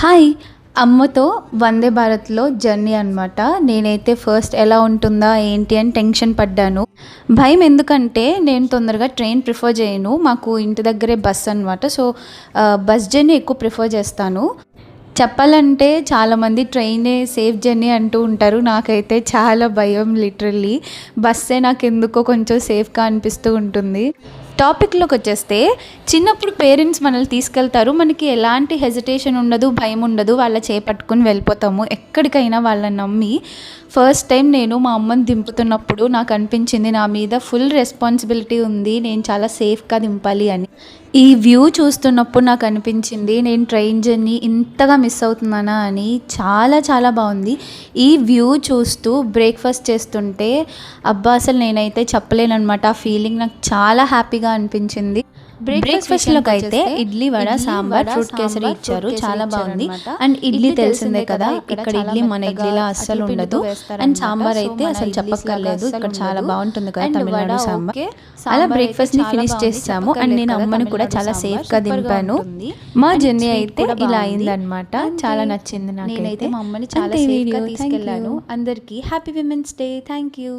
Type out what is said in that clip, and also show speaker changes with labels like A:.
A: Hi! అమ్మతో వందే భారత్‌లో journey అనమాట. నేనైతే ఫస్ట్ ఎలా ఉంటుందా ఏంటి అని టెన్షన్ పడ్డాను. భయం ఎందుకంటే నేను తొందరగా ట్రైన్ ప్రిఫర్ చేయను. మాకు ఇంటి దగ్గరే బస్ అనమాట. సో, బస్ జర్నీ ఎక్కువ ప్రిఫర్ చేస్తాను. చెప్పాలంటే చాలామంది ట్రైనే సేఫ్ జర్నీ అంటూ ఉంటారు. నాకైతే చాలా భయం లిటరల్లీ. బస్సే నాకెందుకో కొంచెం సేఫ్‌గా అనిపిస్తూ ఉంటుంది. టాపిక్‌లోకొచ్చేస్తే చిన్నప్పుడు పేరెంట్స్ మనల్ని తీసుకెళ్తారు. మనకి ఎలాంటి హెజిటేషన్ ఉండదు, భయం ఉండదు. వాళ్ళ చేయి పట్టుకొని వెళ్ళిపోతాము ఎక్కడికైనా వాళ్ళని నమ్మి. ఫస్ట్ టైం నేను మా అమ్మని దింపుతున్నప్పుడు నాకు అనిపించింది నా మీద ఫుల్ రెస్పాన్సిబిలిటీ ఉంది. నేను చాలా సేఫ్‌గా దింపాలి అని. ఈ వ్యూ చూస్తున్నప్పుడు నాకు అనిపించింది నేను ట్రైన్ జర్నీ ఇంతగా మిస్ అవుతున్నానా అని. చాలా చాలా బాగుంది. ఈ వ్యూ చూస్తూ బ్రేక్‌ఫాస్ట్ చేస్తుంటే అబ్బా! అసలు నేనైతే చెప్పలేననమాట. ఆ ఫీలింగ్ నాకు చాలా హ్యాపీగా అనిపించింది. బ్రేక్‌ఫాస్ట్‌లోకైతే ఇడ్లీ, వడ, సాంబార్, ఫ్రూట్ కేసరి ఇచ్చారు. చాలా బాగుంది. అండ్ ఇడ్లీ తెలిసిందే కదా! ఇక్కడ ఇడ్లీ మన ఇడ్లీలా అస్సలు ఉండదు. అండ్ సాంబార్ అయితే అసలు చెప్పక్కర్లేదు. ఇక్కడ చాలా బాగుంటుంది కదా తమిళనాడు సాంబార్. అలా బ్రేక్‌ఫాస్ట్‌ని ఫినిష్ చేసాము. అండ్ నేను అమ్మని కూడా చాలా సేఫ్‌గా దింపాను. మా జర్నీ అయితే ఇలా అయిందనమాట. చాలా నచ్చింది నాకైతే.
B: నేనైతే మా అమ్మని చాలా సేఫ్‌గా తీసుకెళ్ళాను. అందరికీ happy women's day. Thank you.